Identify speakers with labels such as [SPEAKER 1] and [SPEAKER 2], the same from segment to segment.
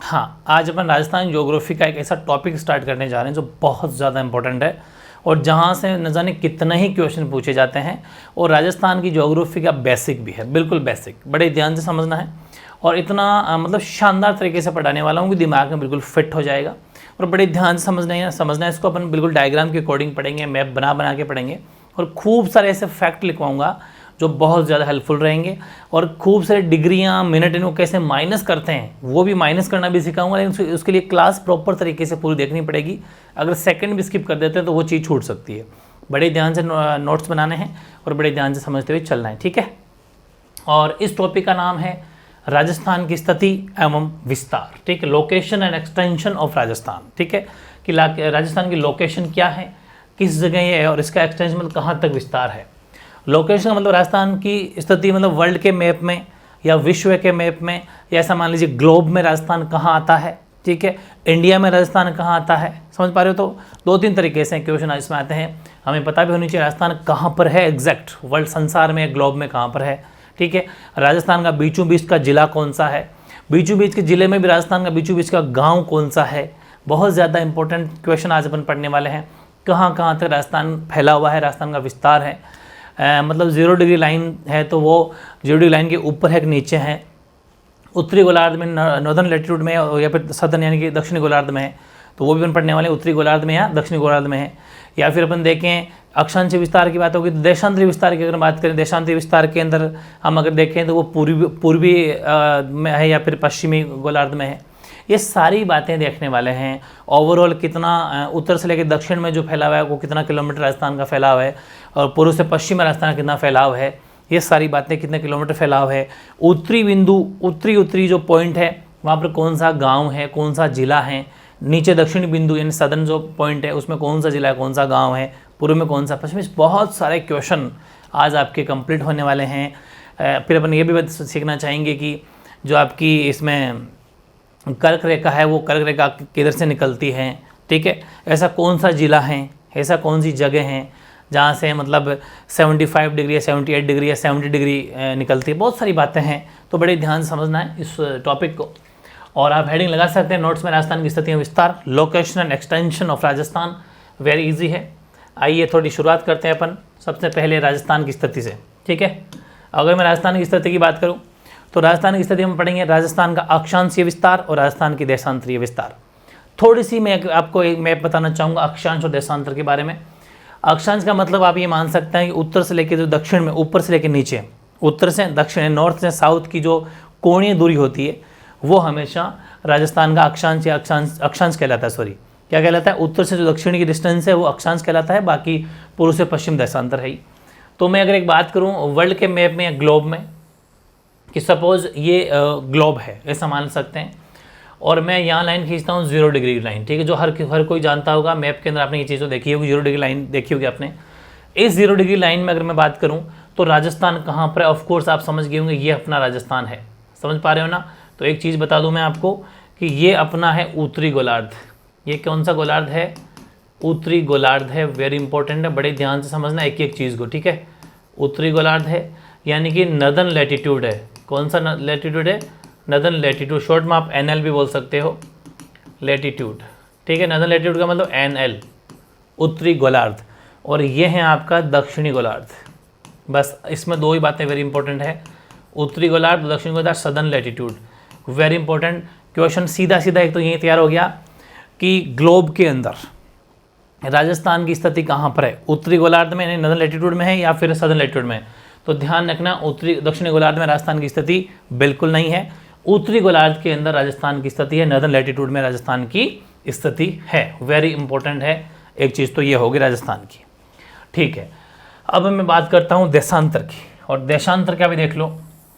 [SPEAKER 1] हाँ, आज अपन राजस्थान ज्योग्राफी का एक ऐसा टॉपिक स्टार्ट करने जा रहे हैं जो बहुत ज़्यादा इंपॉर्टेंट है और जहाँ से न जाने कितने ही क्वेश्चन पूछे जाते हैं, और राजस्थान की ज्योग्राफी का बेसिक भी है, बिल्कुल बेसिक, बड़े ध्यान से समझना है। और इतना मतलब शानदार तरीके से पढ़ाने वाला हूँ कि दिमाग में बिल्कुल फिट हो जाएगा, और बड़े ध्यान से समझना है इसको। अपन बिल्कुल डायग्राम के अकॉर्डिंग पढ़ेंगे, मैप बना बना के पढ़ेंगे, और खूब सारे ऐसे फैक्ट लिखवाऊंगा जो बहुत ज़्यादा हेल्पफुल रहेंगे। और खूब सारे डिग्रियाँ, मिनट इनको कैसे माइनस करते हैं वो भी माइनस करना भी सिखाऊंगा, लेकिन उसके लिए क्लास प्रॉपर तरीके से पूरी देखनी पड़ेगी। अगर सेकंड भी स्किप कर देते हैं तो वो चीज़ छूट सकती है। बड़े ध्यान से नोट्स बनाने हैं और बड़े ध्यान से समझते हुए चलना है, ठीक है। और इस टॉपिक का नाम है राजस्थान की स्थिति एवं विस्तार, ठीक है। Location and extension of Rajasthan, ठीक है, कि राजस्थान की लोकेशन क्या है, किस जगह ये है, और इसका एक्सटेंशन मतलब कहाँ तक विस्तार है। लोकेशन का मतलब राजस्थान की स्थिति मतलब वर्ल्ड के मैप में या विश्व के मैप में, या ऐसा मान लीजिए ग्लोब में राजस्थान कहाँ आता है, ठीक है। इंडिया में राजस्थान कहाँ आता है, समझ पा रहे हो। तो दो तीन तरीके से क्वेश्चन इसमें आते हैं। हमें पता भी होनी चाहिए राजस्थान कहाँ पर है एग्जैक्ट, वर्ल्ड संसार में ग्लोब में कहाँ पर है, ठीक है। राजस्थान का बीचों बीच का जिला कौन सा है, बीचों बीच के जिले में भी राजस्थान का बीचों बीच का गाँव कौन सा है। बहुत ज़्यादा इंपॉर्टेंट क्वेश्चन आज अपन पढ़ने वाले हैं। कहाँ कहाँ तक राजस्थान फैला हुआ है, राजस्थान का विस्तार है। मतलब 0 डिग्री लाइन है तो वो 0 डिग्री लाइन के ऊपर है कि नीचे है, उत्तरी गोलार्ध में, नॉर्दर्न लैटिट्यूड में, या फिर सदर्न यानी कि दक्षिणी गोलार्ध में है, तो वो भी अपन पढ़ने वाले उत्तरी गोलार्ध में या दक्षिणी गोलार्ध में है। या फिर अपन देखें अक्षांश विस्तार की बात होगी तो देशांतरी विस्तार की अगर बात करें, देशांतरी विस्तार के अंदर हम अगर देखें तो वो पूर्वी में है या फिर पश्चिमी गोलार्ध में है। ये सारी बातें देखने वाले हैं। ओवरऑल कितना उत्तर से लेकर दक्षिण में जो फैलाव है वो कितना किलोमीटर राजस्थान का फैलाव है, और पूर्व से पश्चिम में राजस्थान का कितना फैलाव है, ये सारी बातें, कितने किलोमीटर फैलाव है। उत्तरी बिंदु, उत्तरी जो पॉइंट है वहाँ पर कौन सा गांव है, कौन सा जिला है। नीचे दक्षिणी बिंदु यानी सदर्न जो पॉइंट है उसमें कौन सा जिला है, कौन सा गाँव है, पूर्व में कौन सा, पश्चिम में। बहुत सारे क्वेश्चन आज आपके कंप्लीट होने वाले हैं। फिर अपन ये भी सीखना चाहेंगे कि जो आपकी इसमें कर्क रेखा है वो कर्क रेखा किधर से निकलती है, ठीक है। ऐसा कौन सा जिला है, ऐसा कौन सी जगह है जहाँ से मतलब 75 डिग्री या 78 डिग्री या 70 डिग्री निकलती है। बहुत सारी बातें हैं, तो बड़े ध्यान से समझना है इस टॉपिक को। और आप हेडिंग लगा सकते हैं नोट्स में, राजस्थान की स्थिति विस्तार, location and extension of Rajasthan. Very easy है। आइए थोड़ी शुरुआत करते हैं अपन सबसे पहले राजस्थान की स्थिति से, ठीक है। अगर मैं राजस्थान की स्थिति की बात करूँ तो राजस्थान की स्थिति में पढ़ेंगे राजस्थान का अक्षांशीय विस्तार और राजस्थान की देशांतरीय विस्तार। थोड़ी सी मैं आपको एक मैप बताना चाहूँगा अक्षांश और देशांतर के बारे में। अक्षांश का मतलब आप ये मान सकते हैं कि उत्तर से लेकर जो दक्षिण में, ऊपर से लेकर नीचे, उत्तर से दक्षिण, नॉर्थ से साउथ की जो कोणीय दूरी होती है वो हमेशा राजस्थान का अक्षांश या अक्षांश कहलाता है। सॉरी, क्या कहलाता है? उत्तर से जो दक्षिण की डिस्टेंस है वो अक्षांश कहलाता है, बाकी पूर्व से पश्चिम देशांतर है ही। तो मैं अगर एक बात करूँ वर्ल्ड के मैप में या ग्लोब में, कि सपोज ये ग्लोब है ऐसा मान सकते हैं, और मैं यहाँ लाइन खींचता हूँ 0 डिग्री लाइन, ठीक है, जो हर कोई जानता होगा। मैप के अंदर आपने ये चीज़ तो देखी होगी, 0 डिग्री लाइन देखी होगी आपने। इस 0 डिग्री लाइन में अगर मैं बात करूँ तो राजस्थान कहाँ पर है, ऑफकोर्स आप समझ गए होंगे, ये अपना राजस्थान है। समझ पा रहे हो ना? तो एक चीज़ बता दूँ मैं आपको कि ये अपना है उत्तरी गोलार्ध। ये कौन सा गोलार्ध है? उत्तरी गोलार्ध है। वेरी इंपॉर्टेंट है, बड़े ध्यान से समझना एक एक चीज़ को, ठीक है। उत्तरी गोलार्ध है यानी कि नदर्न लैटिट्यूड है। कौन सा लैटिट्यूड है? नदर्न लैटिट्यूड, शॉर्ट में आप NL भी बोल सकते हो, लैटिट्यूड, ठीक है। नदर्न लैटिट्यूड का मतलब NL, उत्तरी गोलार्ध। और ये है आपका दक्षिणी गोलार्ध। बस इसमें दो ही बातें वेरी इंपॉर्टेंट है, उत्तरी गोलार्ध, दक्षिणी गोलार्ध, southern latitude. Very important question. सीधा सीधा एक तो यही तैयार हो गया कि ग्लोब के अंदर राजस्थान की स्थिति कहाँ पर है, उत्तरी गोलार्ध में यानी नदर्न लैटिट्यूड में है या फिर सदर्न लैटिट्यूड में। तो ध्यान रखना, उत्तरी दक्षिणी गोलार्ध में राजस्थान की स्थिति बिल्कुल नहीं है, उत्तरी गोलार्ध के अंदर राजस्थान की स्थिति है, नदर्न लैटिट्यूड में राजस्थान की स्थिति है। वेरी इंपॉर्टेंट है, एक चीज़ तो ये होगी राजस्थान की, ठीक है। अब मैं बात करता हूँ देशांतर की, और देशांतर का भी देख लो,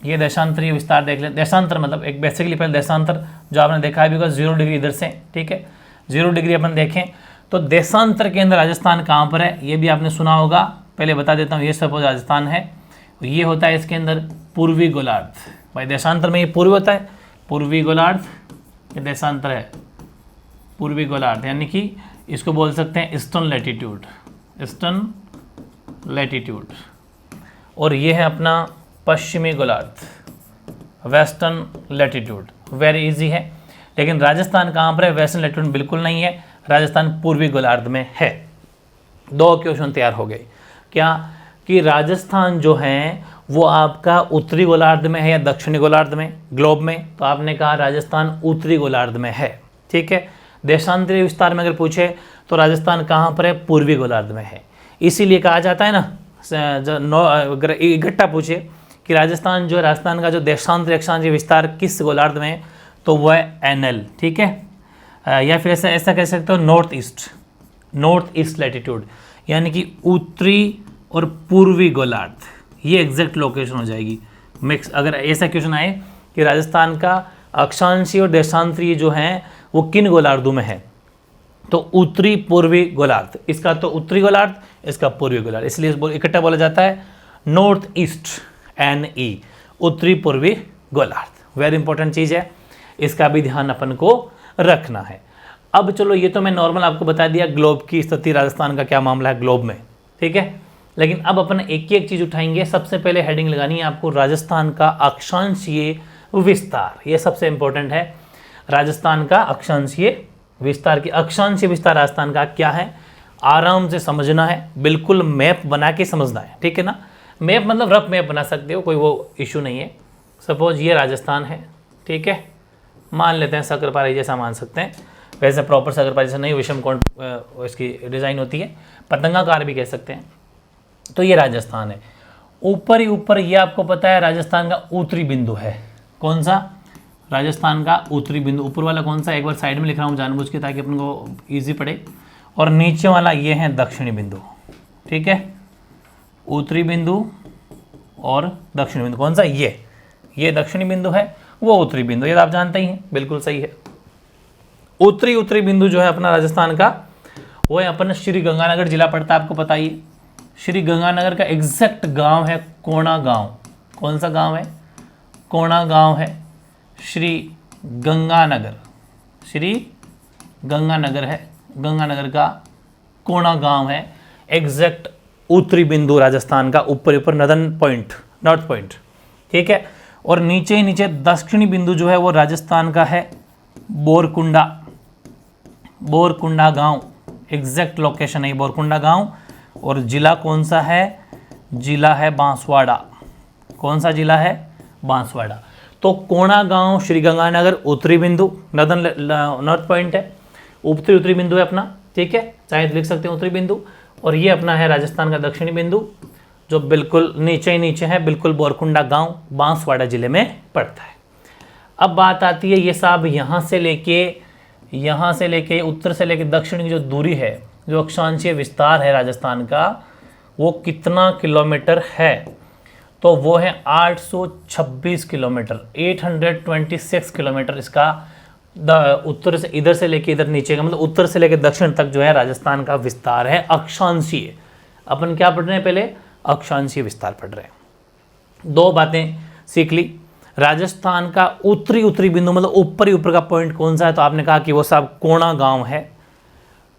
[SPEAKER 1] ये देशांतरीय विस्तार देख लें। देशांतर मतलब एक बेसिकली पहले देशांतर जो आपने देखा है बिकॉज 0 डिग्री इधर से, ठीक है, 0 डिग्री अपन देखें तो देशांतर के अंदर राजस्थान कहाँ पर है ये भी आपने सुना होगा। पहले बता देता हूँ, ये सपोज राजस्थान है, ये होता है इसके अंदर पूर्वी गोलार्ध। भाई देशांतर में ये पूर्व होता है, पूर्वी गोलार्ध, ये देशांतर है पूर्वी गोलार्ध, यानी कि इसको बोल सकते हैं ईस्टर्न लैटिट्यूड, ईस्टर्न लैटिट्यूड। और ये है अपना पश्चिमी गोलार्ध, वेस्टर्न लैटिट्यूड। वेरी इजी है। लेकिन राजस्थान कहाँ पर है? वेस्टर्न लैटिट्यूड बिल्कुल नहीं है, राजस्थान पूर्वी गोलार्ध में है। 2 क्वेश्चन तैयार हो गए। क्या कि राजस्थान जो है वो आपका उत्तरी गोलार्ध में है या दक्षिणी गोलार्ध में ग्लोब में? तो आपने कहा राजस्थान उत्तरी गोलार्ध में है, ठीक है। देशांतरीय विस्तार में अगर पूछे तो राजस्थान कहाँ पर है? पूर्वी गोलार्ध में है। इसीलिए कहा जाता है ना, अगर इकट्ठा पूछे कि राजस्थान जो है, राजस्थान का जो देशांतरीय अक्षांशीय विस्तार किस गोलार्ध में है, तो वह है एनएल, ठीक है। या फिर ऐसा कह सकते हो नॉर्थ ईस्ट लैटिट्यूड, यानी कि उत्तरी और पूर्वी गोलार्ध, ये एग्जैक्ट लोकेशन हो जाएगी मिक्स। अगर ऐसा क्वेश्चन आए कि राजस्थान का अक्षांशीय और देशांतरीय जो हैं वो किन गोलार्धों में है, तो उत्तरी पूर्वी गोलार्ध, इसका तो उत्तरी गोलार्ध, इसका पूर्वी गोलार्ध, इसलिए इकट्ठा बोला जाता है नॉर्थ ईस्ट NE, उत्तरी पूर्वी गोलार्ध। वेरी इंपॉर्टेंट चीज़ है, इसका भी ध्यान अपन को रखना है। अब चलो, ये तो मैं नॉर्मल आपको बता दिया ग्लोब की स्थिति, राजस्थान का क्या मामला है ग्लोब में, ठीक है। लेकिन अब अपन एक ही एक चीज़ उठाएंगे। सबसे पहले हेडिंग लगानी है आपको राजस्थान का अक्षांशीय विस्तार, ये सबसे इंपॉर्टेंट है। राजस्थान का अक्षांशीय विस्तार की अक्षांशीय विस्तार राजस्थान का क्या है, आराम से समझना है, बिल्कुल मैप बना के समझना है, ठीक है ना। मैप मतलब रफ मैप बना सकते हो, कोई वो इशू नहीं है। सपोज ये राजस्थान है, ठीक है, मान लेते हैं सकरपारी जैसा मान सकते हैं, वैसे प्रॉपर सकरपारी जैसा नहीं, विषम कोण इसकी डिज़ाइन होती है, पतंगाकार भी कह सकते हैं। तो ये राजस्थान है, ऊपर ही ऊपर ये आपको पता है राजस्थान का उत्तरी बिंदु है। कौन सा? राजस्थान का उत्तरी बिंदु। ऊपर वाला कौन सा, एक बार साइड में लिख रहा हूँ जानबूझ के ताकि अपन को ईजी पड़े। और नीचे वाला ये है दक्षिणी बिंदु, ठीक है। उत्तरी बिंदु और दक्षिणी बिंदु, कौन सा? ये दक्षिणी बिंदु है, वो उत्तरी बिंदु, ये तो आप जानते ही हैं, बिल्कुल सही है। उत्तरी बिंदु जो है अपना राजस्थान का, वो है अपना श्री गंगानगर जिला पड़ता है, आपको पता ही। श्री गंगानगर का एग्जैक्ट गांव है कोणा गांव। कौन सा गांव है? कोणा गांव है। श्री गंगानगर है, गंगानगर का कोणा गांव है, एग्जैक्ट उत्तरी बिंदु राजस्थान का, ऊपर नॉर्थ पॉइंट, ठीक है। और नीचे ही नीचे दक्षिणी बिंदु जो है वो राजस्थान का है बोरकुंडा गांव, एग्जैक्ट लोकेशन है बोरकुंडा गांव। और जिला कौन सा है? जिला है बांसवाड़ा। कौन सा जिला है? बांसवाड़ा। तो कोणा गांव श्री गंगानगर उत्तरी बिंदु, नॉर्थ पॉइंट है, उत्तरी बिंदु है अपना, ठीक है, चाहे तो लिख सकते हैं उत्तरी बिंदु। और ये अपना है राजस्थान का दक्षिणी बिंदु, जो बिल्कुल नीचे ही नीचे है, बिल्कुल बोरकुंडा गांव बांसवाड़ा जिले में पड़ता है। अब बात आती है, ये साहब यहाँ से लेके उत्तर से लेके दक्षिण की जो दूरी है, जो अक्षांशीय विस्तार है राजस्थान का, वो कितना किलोमीटर है? तो वो है 826 किलोमीटर, 826 किलोमीटर इसका उत्तर से, इधर से लेके इधर नीचे का मतलब उत्तर से लेके दक्षिण तक जो है राजस्थान का विस्तार है अक्षांशीय। अपन क्या पढ़ रहे हैं? पहले अक्षांशीय विस्तार पढ़ रहे हैं। 2 बातें सीख ली। राजस्थान का उत्तरी बिंदु मतलब ऊपर ही ऊपर का पॉइंट कौन सा है? तो आपने कहा कि वो साहब कोणा गांव है,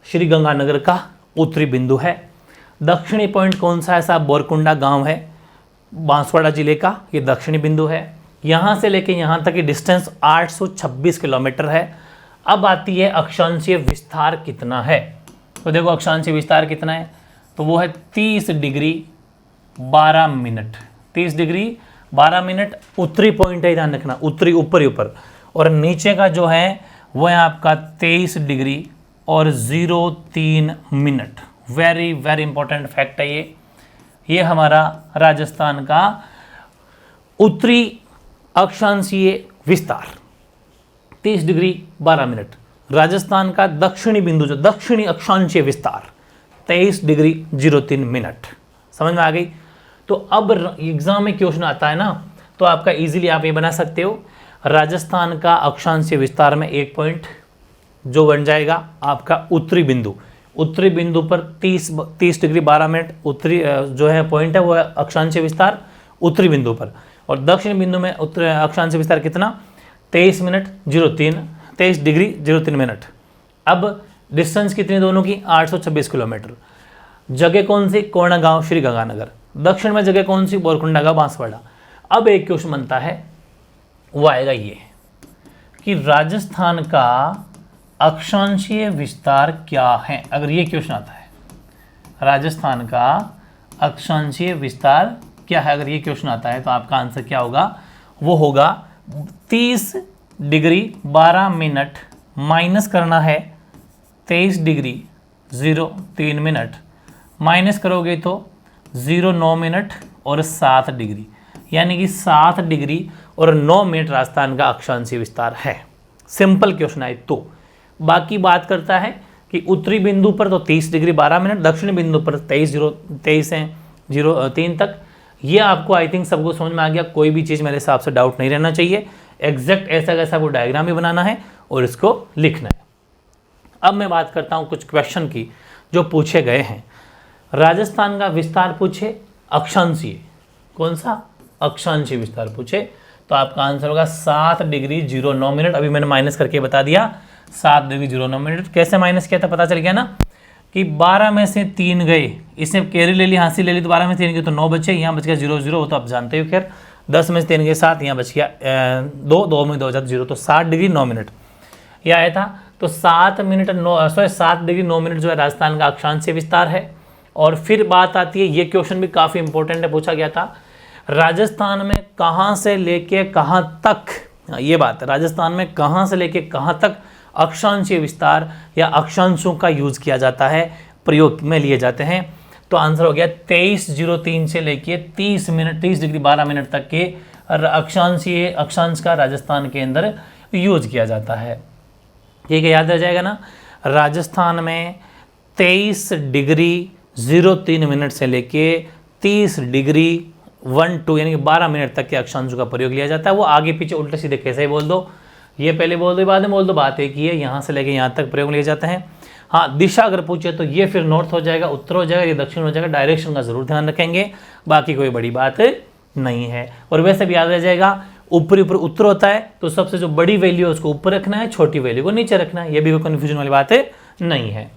[SPEAKER 1] श्री गंगानगर का उत्तरी बिंदु है। दक्षिणी पॉइंट कौन सा है साहब? बोरकुंडा गांव है, बांसवाड़ा जिले का, ये दक्षिणी बिंदु है। यहाँ से लेके यहाँ तक की डिस्टेंस 826 किलोमीटर है। अब आती है अक्षांशीय विस्तार कितना है। तो देखो अक्षांशीय विस्तार कितना है, तो वो है 30 डिग्री 12 मिनट। 30 डिग्री 12 मिनट उत्तरी पॉइंट है, ध्यान रखना, उत्तरी ऊपर ही ऊपर। और नीचे का जो है वो है आपका 23 डिग्री और 03 minute. Very very important fact है ये हमारा राजस्थान का उत्तरी अक्षांशीय विस्तार 30 डिग्री 12 मिनट। राजस्थान का दक्षिणी बिंदु जो दक्षिणी अक्षांशीय विस्तार 23 डिग्री 03 मिनट। समझ में आ गई? तो अब एग्जाम में क्वेश्चन आता है ना, तो आपका इजीली आप ये बना सकते हो, राजस्थान का अक्षांशीय विस्तार में एक पॉइंट जो बन जाएगा आपका उत्तरी बिंदु पर 30 डिग्री 12 मिनट उत्तरी जो है पॉइंट है वो है अक्षांशीय विस्तार उत्तरी बिंदु पर। और दक्षिण बिंदु में उत्तरी अक्षांशीय विस्तार कितना? 23 डिग्री 03 मिनट। अब डिस्टेंस कितनी दोनों की? 826 किलोमीटर। जगह कौन सी? कोणा गांव श्री गंगानगर। दक्षिण में जगह कौन सी? बोरकुंडा गांव बांसवाड़ा। अब एक क्वेश्चन बनता है, वो आएगा ये कि राजस्थान का अक्षांशीय विस्तार क्या है। अगर ये क्वेश्चन आता है, राजस्थान का अक्षांशीय विस्तार क्या है, अगर ये क्वेश्चन आता है तो आपका आंसर क्या होगा, वो होगा 30 डिग्री 12 मिनट माइनस करना है 23 डिग्री 03 मिनट, माइनस करोगे तो 09 मिनट और 7 डिग्री, यानी कि 7 डिग्री और 9 मिनट राजस्थान का अक्षांशीय विस्तार है। सिंपल क्वेश्चन है। तो बाकी बात करता है कि उत्तरी बिंदु पर तो 30 डिग्री 12 मिनट, दक्षिणी बिंदु पर 23:03 तक। ये आपको आई थिंक सबको समझ में आ गया, कोई भी चीज़ मेरे हिसाब से डाउट नहीं रहना चाहिए। एग्जैक्ट ऐसा कैसा वो डायग्राम भी बनाना है और इसको लिखना है। अब मैं बात करता हूँ कुछ क्वेश्चन की जो पूछे गए हैं। राजस्थान का विस्तार पूछे अक्षांशीय, कौन सा अक्षांशीय विस्तार पूछे तो आपका आंसर होगा 7 डिग्री 09 मिनट। अभी मैंने माइनस करके बता दिया 7 डिग्री 09 मिनट। कैसे माइनस किया था पता चल गया ना, कि 12 में से 3 गए, इसने कैरी ले ली, हासिल ले ली, तो 12 में से 3 गए तो 9 बचे, यहाँ बच गया 0 वो तो आप जानते हो। खैर 10 में से 3 गए 7, यहाँ बच गया 2 में 2 जाता 0, तो 7 डिग्री 9 मिनट यह आया था। तो 7 डिग्री 9 मिनट जो है राजस्थान का अक्षांशीय विस्तार है। और फिर बात आती है, ये क्वेश्चन भी काफ़ी इंपॉर्टेंट है, पूछा गया था राजस्थान में कहाँ से लेके कहाँ तक, ये बात है, राजस्थान में कहाँ से लेके कहाँ तक अक्षांशीय विस्तार या अक्षांशों का यूज किया जाता है, प्रयोग में लिए जाते हैं। तो आंसर हो गया 23:03 से लेके 30 डिग्री 12 मिनट तक के अक्षांश का राजस्थान के अंदर यूज किया जाता है। ठीक है, याद रह जाएगा ना। राजस्थान में 23 डिग्री 03 मिनट से लेके 30 डिग्री 12 यानी कि 12 मिनट तक के अक्षांशों का प्रयोग लिया जाता है। वो आगे पीछे उल्टे सीधे कैसे ही बोल दो, ये पहले बोल दो बाद में बोल दो, बात एक ही है। यहाँ से लेके यहाँ तक प्रयोग लिए जाते हैं। हाँ, दिशा अगर पूछे तो ये फिर नॉर्थ हो जाएगा, उत्तर हो जाएगा, ये दक्षिण हो जाएगा। डायरेक्शन का जरूर ध्यान रखेंगे, बाकी कोई बड़ी बात नहीं है। और वैसे भी याद रह जाएगा, ऊपरी ऊपर उत्तर होता है तो सबसे जो बड़ी वैल्यू है उसको ऊपर रखना है, छोटी वैल्यू को नीचे रखना है। ये भी कोई कन्फ्यूजन वाली बात नहीं है।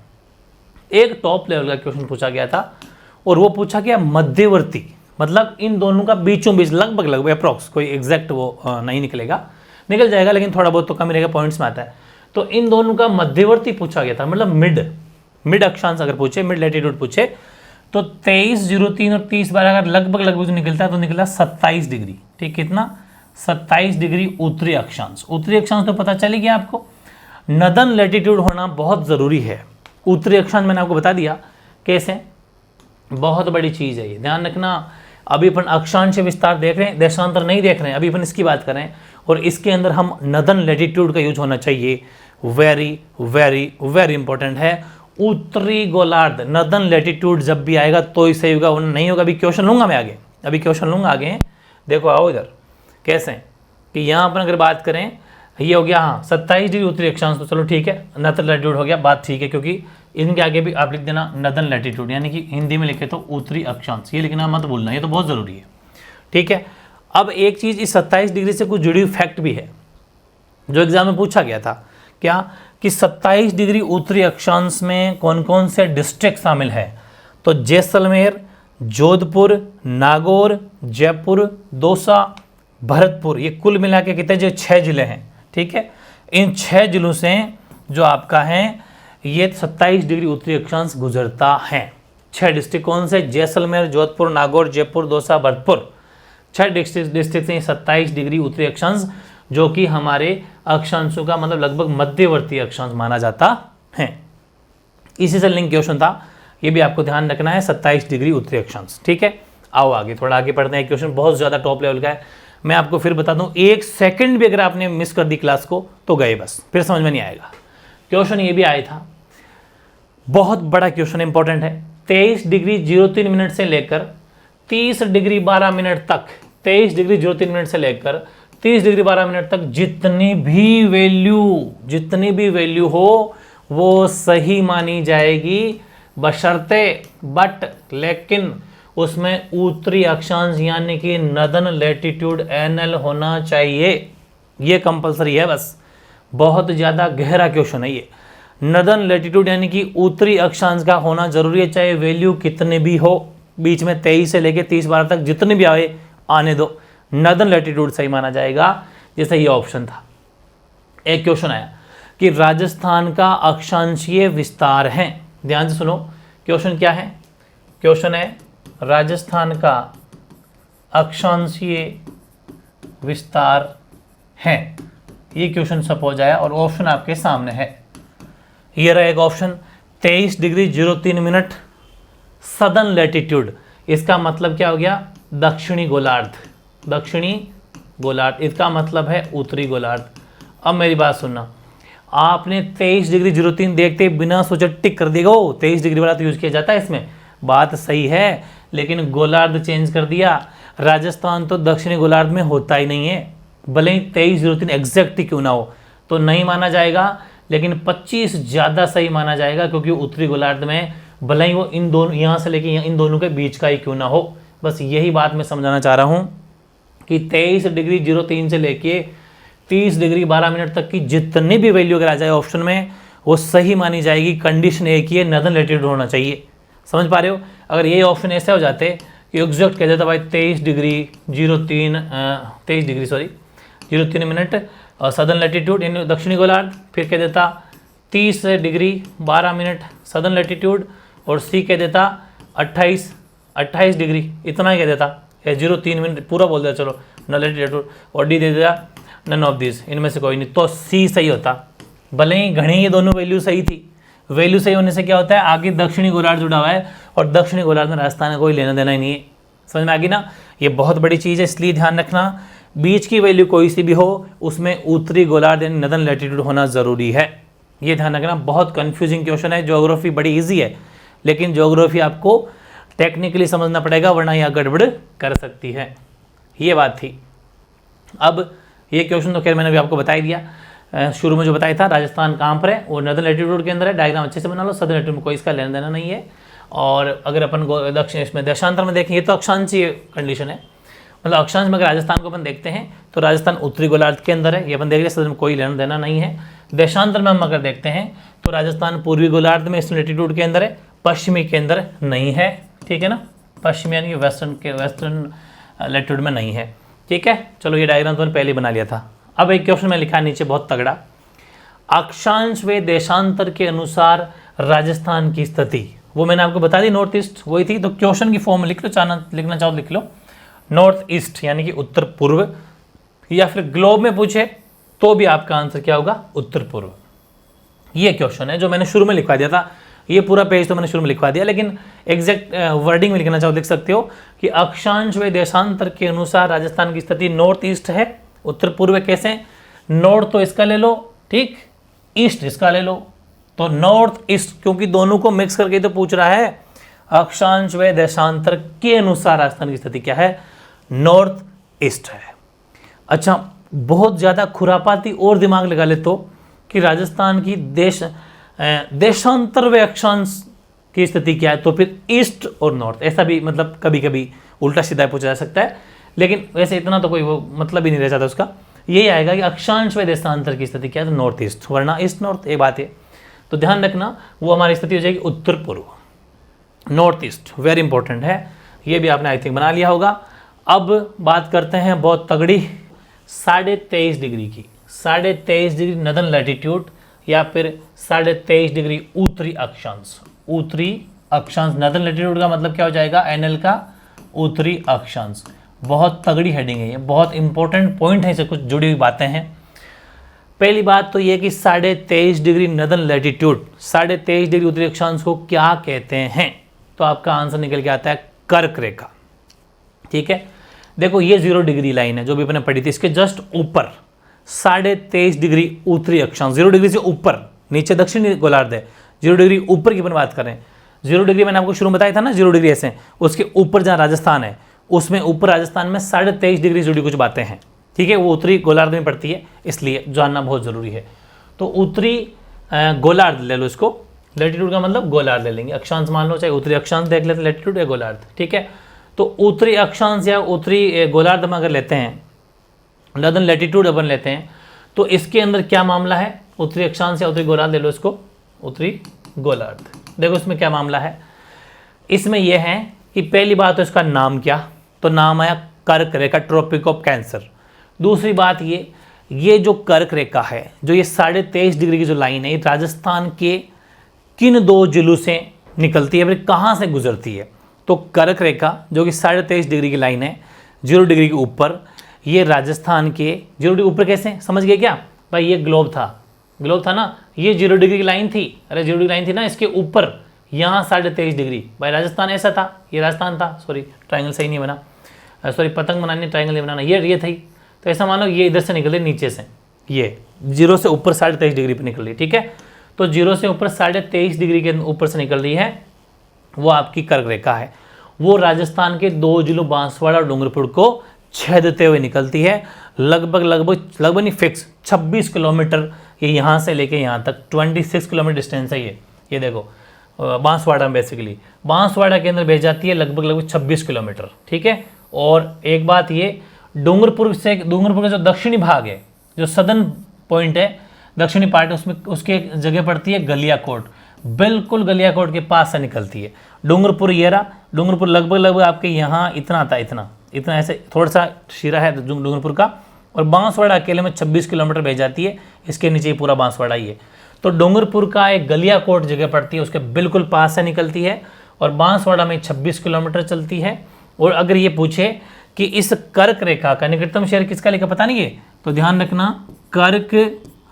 [SPEAKER 1] एक टॉप लेवल का क्वेश्चन पूछा गया था और वो पूछा गया मध्यवर्ती, मतलब इन दोनों का बीचों बीच लगभग अप्रॉक्स, कोई एग्जैक्ट वो नहीं निकलेगा, निकल जाएगा लेकिन थोड़ा बहुत तो कम रहेगा, पॉइंट्स में आता है। तो इन दोनों का मध्यवर्ती पूछा गया था, मतलब मिड अक्षांश अगर पूछे, मिड लैटिट्यूड पूछे तो 23:03 और 30:12 अगर लगभग जो निकलता है तो निकला 27 डिग्री। ठीक, कितना 27 डिग्री उत्तरी अक्षांश। उत्तरी अक्षांश तो पता चल गया आपको, नदन लैटिट्यूड होना बहुत ज़रूरी है। उत्तरी अक्षांश मैंने आपको बता दिया कैसे, बहुत बड़ी चीज़ है ये, ध्यान रखना। अभी अपन अक्षांश विस्तार देख रहे हैं, देशांतर नहीं देख रहे हैं, अभी अपन इसकी बात कर रहे हैं और इसके अंदर हम नदन लैटिट्यूड का यूज होना चाहिए। वेरी वेरी वेरी इंपॉर्टेंट है। उत्तरी गोलार्ध नदन लैटिट्यूड जब भी आएगा तो ही सही होगा, वरना नहीं होगा। अभी क्वेश्चन लूंगा मैं आगे, अभी क्वेश्चन लूंगा आगे, देखो आओ इधर। कैसे कि यहाँ पर अगर बात करें, ये हो गया हाँ 27 डिग्री उत्तरी अक्षांश, तो चलो ठीक है, नदन लैटिट्यूड हो गया, बात ठीक है। क्योंकि इनके आगे भी आप लिख देना नदन लैटिट्यूड, यानी कि हिंदी में लिखे तो उत्तरी अक्षांश, ये लिखना मत भूलना, ये तो बहुत ज़रूरी है। ठीक है, अब एक चीज़ इस 27 डिग्री से कुछ जुड़ी हुई फैक्ट भी है जो एग्जाम में पूछा गया था। क्या कि 27 डिग्री उत्तरी अक्षांश में कौन कौन से डिस्ट्रिक्ट शामिल है, तो जैसलमेर, जोधपुर, नागौर, जयपुर, दौसा, भरतपुर, ये कुल मिला के कितने जो 6 जिले हैं। ठीक है, इन 6 जिलों से जो आपका है ये 27 डिग्री उत्तरी अक्षांश गुजरता है। 6 डिस्ट्रिक्ट कौन से, जैसलमेर, जोधपुर, नागौर, जयपुर, दौसा, भरतपुर, 6 डिस्ट्रिक्ट से 27 डिग्री उत्तरी अक्षांश, जो कि हमारे अक्षांशों का मतलब लगभग मध्यवर्ती अक्षांश माना जाता है। इसी से लिंक क्वेश्चन था, ये भी आपको ध्यान रखना है, 27 डिग्री उत्तरी अक्षांश। ठीक है, आओ आगे थोड़ा आगे पढ़ते हैं। क्वेश्चन बहुत ज़्यादा टॉप लेवल का है, मैं आपको फिर बता दूं, 1 सेकंड भी अगर आपने मिस कर दी क्लास को तो गए बस, फिर समझ में नहीं आएगा। क्वेश्चन ये भी आया था, बहुत बड़ा क्वेश्चन इंपॉर्टेंट है। 23 डिग्री 03 मिनट से लेकर 30 डिग्री 12 मिनट तक, 23 डिग्री 03 मिनट से लेकर 30 डिग्री 12 मिनट तक जितनी भी वैल्यू हो वो सही मानी जाएगी, बशर्ते लेकिन उसमें उत्तरी अक्षांश यानी कि नदन लैटिट्यूड NL होना चाहिए। ये कंपलसरी है, बस बहुत ज़्यादा गहरा क्वेश्चन है ये। नदन लैटिट्यूड यानी कि उत्तरी अक्षांश का होना जरूरी है, चाहे वैल्यू कितने भी हो, बीच में 23 से लेके 30-12 तक जितने भी आए आने दो, नदन लैटिट्यूड सही माना जाएगा। जैसे ये ऑप्शन था, एक क्वेश्चन आया कि राजस्थान का अक्षांशीय विस्तार है, ध्यान से सुनो क्वेश्चन क्या है, क्वेश्चन है राजस्थान का अक्षांशीय विस्तार है, ये क्वेश्चन सपोज आया और ऑप्शन आपके सामने है। ये रहा एक option 23 degree 03 minute southern latitude, इसका मतलब क्या हो गया, दक्षिणी गोलार्ध, दक्षिणी गोलार्ध, इसका मतलब है उत्तरी गोलार्ध। अब मेरी बात सुनना, आपने 23 डिग्री 03 देखते बिना सोचे टिक कर दिया, 23 डिग्री वाला तो यूज किया जाता है इसमें, बात सही है, लेकिन गोलार्ध चेंज कर दिया। राजस्थान तो दक्षिणी गोलार्ध में होता ही नहीं है, भले ही 23-03 एग्जैक्ट ही क्यों ना हो, तो नहीं माना जाएगा, लेकिन 25 ज़्यादा सही माना जाएगा, क्योंकि उत्तरी गोलार्ध में भले ही वो इन दोनों यहाँ से लेके इन दोनों के बीच का ही क्यों ना हो। बस यही बात मैं समझाना चाह रहा हूँ कि 23 डिग्री 03 से लेके 30 डिग्री 12 मिनट तक की जितनी भी वैल्यू अगर आ जाए ऑप्शन में, वो सही मानी जाएगी। कंडीशन एक ही है, नॉर्दर्न लैटिट्यूड होना चाहिए। समझ पा रहे हो? अगर ये ऑप्शन ऐसे हो जाते कि एग्जैक्ट कह देता भाई 23 डिग्री 03 मिनट सदर्न लैटिट्यूड यानी दक्षिणी गोलार्ध, फिर कह देता 30 डिग्री 12 मिनट सदर्न लैटिट्यूड, और सी कह देता 28 डिग्री, इतना ही कह देता, या 03 मिनट पूरा बोल देता चलो नॉर्दर्न लैटिट्यूड, और डी दे देता नन ऑफ दिस, इनमें से कोई नहीं, तो सी सही होता। भले ही घनी ये दोनों वैल्यू सही थी, वैल्यू सही होने से क्या होता है, आगे दक्षिणी गोलार्ध जुड़ा हुआ है, और दक्षिणी गोलार्ध में राजस्थान का कोई लेना देना ही नहीं है। समझ में आ गई ना? ये बहुत बड़ी चीज़ है, इसलिए ध्यान रखना, बीच की वैल्यू कोई सी भी हो उसमें उत्तरी गोलार्ध यानी नॉर्दर्न लैटिट्यूड होना ज़रूरी है। ये ध्यान रखना, बहुत कंफ्यूजिंग क्वेश्चन है। ज्योग्राफी बड़ी ईजी है, लेकिन ज्योग्राफी आपको टेक्निकली समझना पड़ेगा, वरना यह गड़बड़ कर सकती है। ये बात थी। अब ये क्वेश्चन तो खैर मैंने भी आपको बता ही दिया, शुरू में जो बताया था, राजस्थान कहाँ पर है, वो नॉर्दर्न लैटिट्यूड के अंदर है। डायग्राम अच्छे से बना लो, सदर्न लैटिट्यूड में कोई इसका लेना देना नहीं है। और अगर अपन दक्षिण इसमें देशांतर में देखें, ये तो अक्षांशीय कंडीशन है, मतलब अक्षांश में अगर राजस्थान को अपन देखते हैं तो राजस्थान उत्तरी गोलार्ध के अंदर है, ये अपन देख रहे, सदर्न में कोई लेना देना नहीं है। देशांतर में हम अगर देखते हैं तो राजस्थान पूर्वी गोलार्ध में ईस्टर्न लैटिट्यूड के अंदर है, पश्चिमी के अंदर नहीं है, ठीक है ना, पश्चिमी यानी कि वेस्टर्न लैटिट्यूड में नहीं है, ठीक है। चलो ये डायग्राम तो मैंने पहले बना लिया था। अब एक क्वेश्चन में लिखा नीचे बहुत तगड़ा, अक्षांश व देशांतर के अनुसार राजस्थान की स्थिति, वो मैंने आपको बता दी, नॉर्थ ईस्ट वही थी। तो क्वेश्चन की फॉर्म में लिख लो, लिखना चाहो लिख लो, नॉर्थ ईस्ट यानी कि उत्तर पूर्व, या फिर ग्लोब में पूछे तो भी आपका आंसर क्या होगा, उत्तर पूर्व। ये क्वेश्चन है जो मैंने शुरू में लिखवा दिया था, ये पूरा पेज तो मैंने शुरू में लिखवा दिया, लेकिन एग्जैक्ट वर्डिंग में लिखना चाहो लिख सकते हो कि अक्षांश व देशांतर के अनुसार राजस्थान की स्थिति नॉर्थ ईस्ट है, उत्तर पूर्व कैसे, नॉर्थ तो इसका ले लो, ठीक, ईस्ट इसका ले लो, तो नॉर्थ ईस्ट, क्योंकि दोनों को मिक्स करके तो पूछ रहा है। अक्षांश व देशांतर के अनुसार राजस्थान की स्थिति क्या है, नॉर्थ ईस्ट है। अच्छा, बहुत ज़्यादा खुरापाती और दिमाग लगा ले तो कि राजस्थान की देशांतर व अक्षांश की स्थिति क्या है, तो फिर ईस्ट और नॉर्थ, ऐसा भी मतलब कभी कभी उल्टा सीधा पूछा जा सकता है, लेकिन वैसे इतना तो कोई वो मतलब ही नहीं रह जाता उसका। यही आएगा कि अक्षांश व देशांतर की स्थिति क्या है, तो नॉर्थ ईस्ट, वरना ईस्ट नॉर्थ, ये बात है। तो ध्यान रखना, वो हमारी स्थिति हो जाएगी उत्तर पूर्व, नॉर्थ ईस्ट, वेरी इंपॉर्टेंट है। ये भी आपने आई थिंक बना लिया होगा। अब बात करते हैं बहुत तगड़ी 23.5 डिग्री की, 23.5 डिग्री नॉर्दर्न लैटिट्यूड या फिर 23.5 डिग्री उत्तरी अक्षांश। उत्तरी अक्षांश नॉर्दर्न लैटिट्यूड का मतलब क्या हो जाएगा, एनएल का उत्तरी अक्षांश। बहुत तगड़ी हेडिंग है ये, बहुत इंपॉर्टेंट पॉइंट है, इससे कुछ जुड़ी हुई बातें हैं। पहली बात तो ये कि 23.5 डिग्री नॉर्दर्न लैटिट्यूड, 23.5 डिग्री उत्तरी अक्षांश को क्या कहते हैं, तो आपका आंसर निकल के आता है कर्क रेखा, ठीक है। देखो ये 0 डिग्री लाइन है जो भी अपने पढ़ी थी, इसके जस्ट ऊपर 23.5 डिग्री उत्तरी अक्षांश, 0 डिग्री से ऊपर, नीचे दक्षिणी गोलार्ध है, 0 डिग्री ऊपर की अपन बात करें। 0 डिग्री मैंने आपको शुरू में बताया था ना, 0 डिग्री ऐसे, उसके ऊपर जहाँ राजस्थान है, उसमें ऊपर राजस्थान में 23.5 डिग्री जुड़ी कुछ बातें हैं, ठीक है, वो उत्तरी गोलार्ध में पड़ती है, इसलिए जानना बहुत ज़रूरी है। तो उत्तरी गोलार्ध ले लो इसको, लैटिट्यूड का मतलब गोलार्ध ले लेंगे, अक्षांश मान लो, चाहे उत्तरी अक्षांश देख लेते, लैटिट्यूड या गोलार्ध, ठीक है। तो उत्तरी अक्षांश या उत्तरी गोलार्ध में अगर लेते हैं, नॉर्दर्न लैटिट्यूड अपन लेते हैं, तो इसके अंदर क्या मामला है, उत्तरी अक्षांश या उत्तरी गोलार्ध ले लो इसको, उत्तरी गोलार्ध। देखो इसमें क्या मामला है, इसमें यह है कि पहली बात तो इसका नाम क्या, तो नाम आया कर्क रेखा, ट्रॉपिक ऑफ कैंसर। दूसरी बात ये ये जो कर्क रेखा है, जो ये 23.5 डिग्री की जो लाइन है, ये राजस्थान के किन दो जिलों से निकलती है, फिर कहाँ से गुजरती है? तो कर्क रेखा जो कि 23.5 डिग्री की लाइन है, 0 डिग्री के ऊपर, ये राजस्थान के 0 डिग्री ऊपर कैसे समझ गए क्या भाई? ये ग्लोब था ना, ये 0 डिग्री की लाइन थी, अरे 0 डिग्री लाइन थी ना, इसके ऊपर यहाँ 23.5 डिग्री, भाई राजस्थान ऐसा था, ये राजस्थान था, सॉरी ट्राइंगल सही नहीं बना, सॉरी पतंग बनानी ट्राइंगल नहीं बनाना, ये थी। तो ऐसा मानो ये इधर से निकल रही नीचे से, ये 0 से ऊपर 23.5 डिग्री पर निकल रही, ठीक है। तो 0 से ऊपर 23.5 डिग्री के ऊपर से निकल रही है, वो आपकी कर्क रेखा है। वो राजस्थान के दो जिलों बांसवाड़ा और डूंगरपुर को छेदते हुए निकलती है। लगभग नहीं, फिक्स 26 किलोमीटर ये यहाँ से लेके यहाँ तक 26 किलोमीटर डिस्टेंस है ये देखो बांसवाड़ा में, बेसिकली बांसवाड़ा के अंदर भेज जाती है लगभग 26 किलोमीटर, ठीक है। और एक बात ये, डूंगरपुर का जो दक्षिणी भाग है, जो सदर्न पॉइंट है, दक्षिणी पार्ट, उसमें उसके एक जगह पड़ती है गलियाकोट, बिल्कुल गलियाकोट के पास से निकलती है। डूंगरपुर ये रहा, डूंगरपुर लगभग आपके यहाँ इतना आता है, इतना ऐसे थोड़ा सा शिरा है डूंगरपुर का। और बांसवाड़ा अकेले में 26 किलोमीटर भेज जाती है, इसके नीचे पूरा बांसवाड़ा ही है। तो डूंगरपुर का एक गलियाकोट जगह पड़ती है, उसके बिल्कुल पास से निकलती है, और बांसवाड़ा में 26 किलोमीटर चलती है। और अगर ये पूछे कि इस कर्क रेखा का निकटतम शहर किसका लिखा पता नहीं है, तो ध्यान रखना कर्क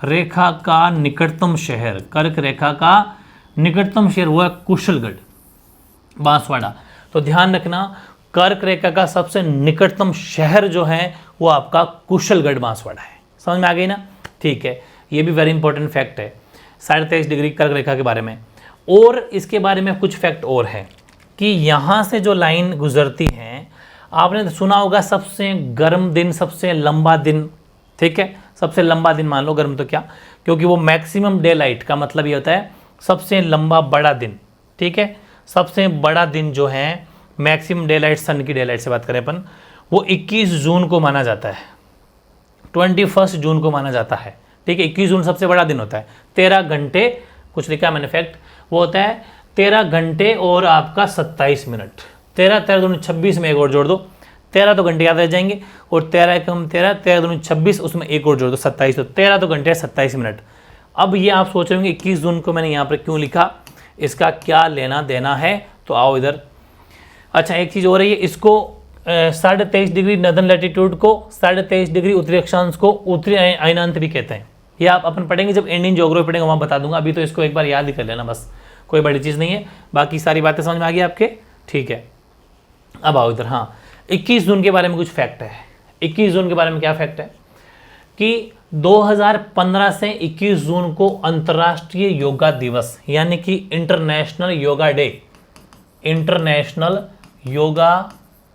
[SPEAKER 1] रेखा का निकटतम शहर, कर्क रेखा का निकटतम शहर वो है कुशलगढ़, बांसवाड़ा। तो ध्यान रखना कर्क रेखा का सबसे निकटतम शहर जो है वो आपका कुशलगढ़ बांसवाड़ा है। समझ में आ गई ना? ठीक है, ये भी वेरी इंपॉर्टेंट फैक्ट है 23.5 डिग्री कर्क रेखा के बारे में। और इसके बारे में कुछ फैक्ट और है कि यहाँ से जो लाइन गुजरती है, आपने सुना होगा सबसे गर्म दिन, सबसे लंबा दिन, ठीक है, सबसे लंबा दिन मान लो, गर्म तो क्या, क्योंकि वो मैक्सिमम डे लाइट का मतलब ये होता है सबसे लंबा बड़ा दिन, ठीक है। सबसे बड़ा दिन जो है मैक्सिमम डे लाइट, सन की डे लाइट से बात करें अपन, वो 21 जून को माना जाता है, 21 जून को माना जाता है, ठीक है। 21 जून सबसे बड़ा दिन होता है, 13 घंटे, कुछ लिखा है मैंने फैक्ट, वो होता है 13 घंटे और आपका 27 मिनट। 13 दूनी 26 में एक और जोड़ दो, 13 तो घंटे याद रह जाएंगे, और 13 कम 13 दूनी 26, उसमें एक और जोड़ दो 27, तो 13 तो घंटे 27 मिनट। अब ये आप सोच रहे होंगे 21 जून को मैंने यहाँ पर क्यों लिखा, इसका क्या लेना देना है, तो आओ इधर। अच्छा, एक चीज़ हो रही है, इसको 23.5 डिग्री नदर्न लैटिट्यूड को, 23.5 डिग्री उत्तरी अक्षांश को उत्तरी अयनांत भी कहते हैं। ये आप अपन पढ़ेंगे जब इंडियन ज्योग्राफी पढ़ेंगे, वहाँ बता दूंगा, अभी तो इसको एक बार याद ही कर लेना बस, कोई बड़ी चीज़ नहीं है। बाकी सारी बातें समझ में आ गई आपके, ठीक है। अब आओ इधर। हाँ, 21 जून के बारे में कुछ फैक्ट है। 21 जून के बारे में क्या फैक्ट है कि 2015 से 21 जून को अंतर्राष्ट्रीय योगा दिवस, यानी कि international yoga day, international yoga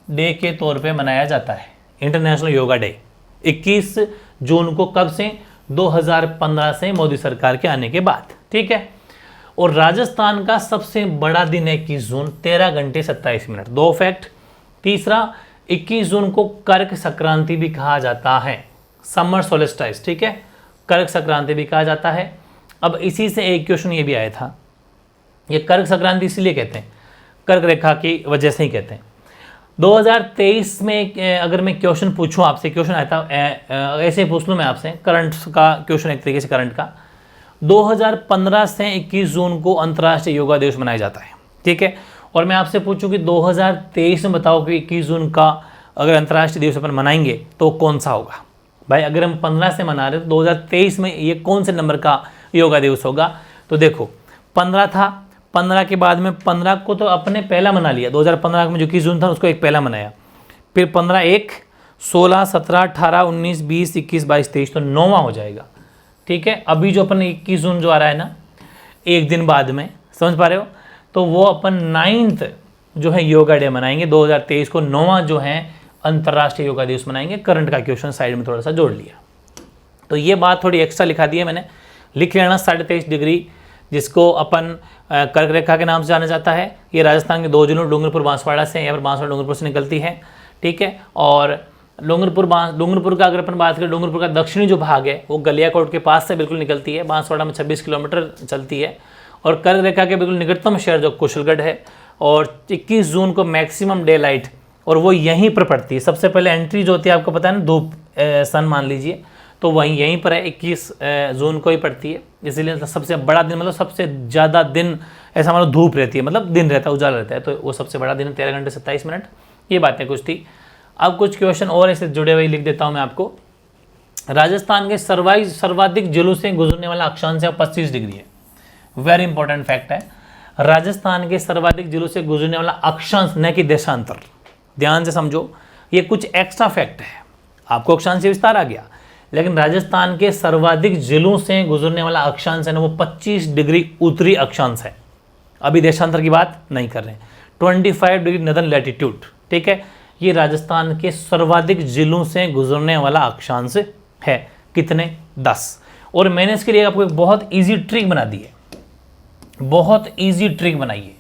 [SPEAKER 1] day के तौर पे मनाया जाता है। इंटरनेशनल योगा डे 21 जून को, कब से? 2015 से, मोदी सरकार के आने के बाद, ठीक है। और राजस्थान का सबसे बड़ा दिन है 21 जून, 13 घंटे 27 मिनट। दो फैक्ट। तीसरा, 21 जून को कर्क संक्रांति भी कहा जाता है, समर सोलिस्टाइस, ठीक है, कर्क संक्रांति भी कहा जाता है। अब इसी से एक क्वेश्चन ये भी आया था, ये कर्क संक्रांति इसलिए कहते हैं, कर्क रेखा की वजह से ही कहते हैं। 2023 में अगर मैं क्वेश्चन पूछूं आपसे, क्वेश्चन आया था ऐसे पूछ लूँ मैं आपसे, करंट का क्वेश्चन, एक तरीके से करंट का, 2015 से 21 जून को अंतर्राष्ट्रीय योगा दिवस मनाया जाता है, ठीक है। और मैं आपसे पूछूं कि 2023 में बताओ कि 21 जून का अगर अंतर्राष्ट्रीय दिवस अपन मनाएंगे तो कौन सा होगा? भाई अगर हम 15 से मना रहे तो 2023 में ये कौन से नंबर का योगा दिवस होगा? तो देखो 15 था, 15 के बाद में 15 को तो अपने पहला मना लिया, 2015 में जो 21 जून था उसको एक पहला मनाया, फिर 15 एक, 16, 17, 18, 19, 20, 21, 22, 23, तो 9वां हो जाएगा, ठीक है। अभी जो अपन 21 जून जो आ रहा है ना, एक दिन बाद में, समझ पा रहे हो, तो वो अपन 9th जो है योगा डे मनाएंगे 2023 को, 9वां जो है अंतर्राष्ट्रीय योगा दिवस मनाएंगे। करंट का क्वेश्चन साइड में थोड़ा सा जोड़ लिया, तो ये बात थोड़ी एक्स्ट्रा लिखा दी है मैंने, लिख लेना। 23.5 डिग्री जिसको अपन कर्क रेखा के नाम से जाना जाता है, ये राजस्थान के दो जिलों डूंगरपुर बांसवाड़ा से, यहाँ पर बांसवाड़ा डूंगरपुर से निकलती है, ठीक है। और डूंगरपुर का अगर अपन बात करें, डूंगरपुर का दक्षिणी जो भाग है वो गलियाकोट के पास से बिल्कुल निकलती है, बांसवाड़ा में 26 किलोमीटर चलती है। और कर्क रेखा के बिल्कुल निकटतम शहर जो कुशलगढ़ है, और 21 जून को मैक्सिमम डे लाइट, और वो यहीं पर पड़ती है। सबसे पहले एंट्री जो होती है आपको पता है ना, धूप सन मान लीजिए, तो वहीं यहीं पर है, 21 जून को ही पड़ती है, इसीलिए सबसे बड़ा दिन मतलब सबसे ज़्यादा दिन ऐसा मतलब धूप रहती है, मतलब दिन रहता है, उजाला रहता है, तो वो सबसे बड़ा दिन है 13 घंटे 27 मिनट। ये बातें कुछ थी। अब कुछ क्वेश्चन और इससे जुड़े हुए लिख देता हूँ मैं आपको। राजस्थान के सर्वाधिक जिलों से गुजरने वाला अक्षांश 25 डिग्री है। वेरी इंपॉर्टेंट फैक्ट है, राजस्थान के सर्वाधिक जिलों से गुजरने वाला अक्षांश, न कि देशांतर। ध्यान से समझो, ये कुछ एक्स्ट्रा फैक्ट है। आपको अक्षांश विस्तार आ गया, लेकिन राजस्थान के सर्वाधिक जिलों से गुजरने वाला अक्षांश है ना, वो 25 डिग्री उत्तरी अक्षांश है। अभी देशांतर की बात नहीं कर रहे हैं। 25 डिग्री नदर्न लैटिट्यूड, ठीक है। ये राजस्थान के सर्वाधिक जिलों से गुजरने वाला अक्षांश है। कितने? 10। और मैंने इसके लिए आपको एक बहुत ईजी ट्रिक बना दी है, बहुत ईजी ट्रिक बनाई है,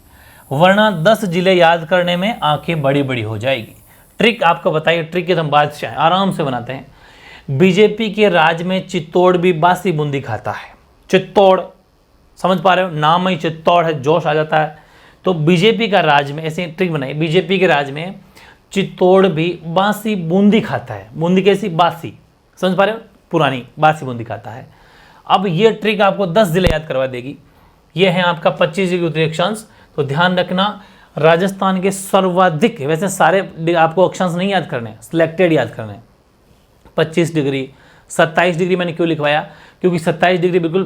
[SPEAKER 1] वरना 10 जिले याद करने में आंखें बड़ी बड़ी हो जाएगी। ट्रिक आपको बताइए, ट्रिक के हम बादशाह आराम से बनाते हैं। बीजेपी के राज में चित्तौड़ भी बासी बूंदी खाता है। चित्तौड़, समझ पा रहे हो, नाम ही चित्तौड़ है, जोश आ जाता है। तो बीजेपी का राज में, ऐसे ट्रिक बनाई, बीजेपी के राज में चित्तौड़ भी बासी बूंदी खाता है। बूंदी कैसी? बासी, समझ पा रहे हो, पुरानी बासी बूंदी खाता है। अब ये ट्रिक आपको 10 जिले याद करवा देगी। ये है आपका 25 डिग्री उत्तरी अक्षांश। तो ध्यान रखना, राजस्थान के सर्वाधिक, वैसे सारे आपको अक्षांश नहीं याद करने, सिलेक्टेड याद करने। 25 डिग्री, 27 डिग्री मैंने क्यों लिखवाया? क्योंकि 27 डिग्री बिल्कुल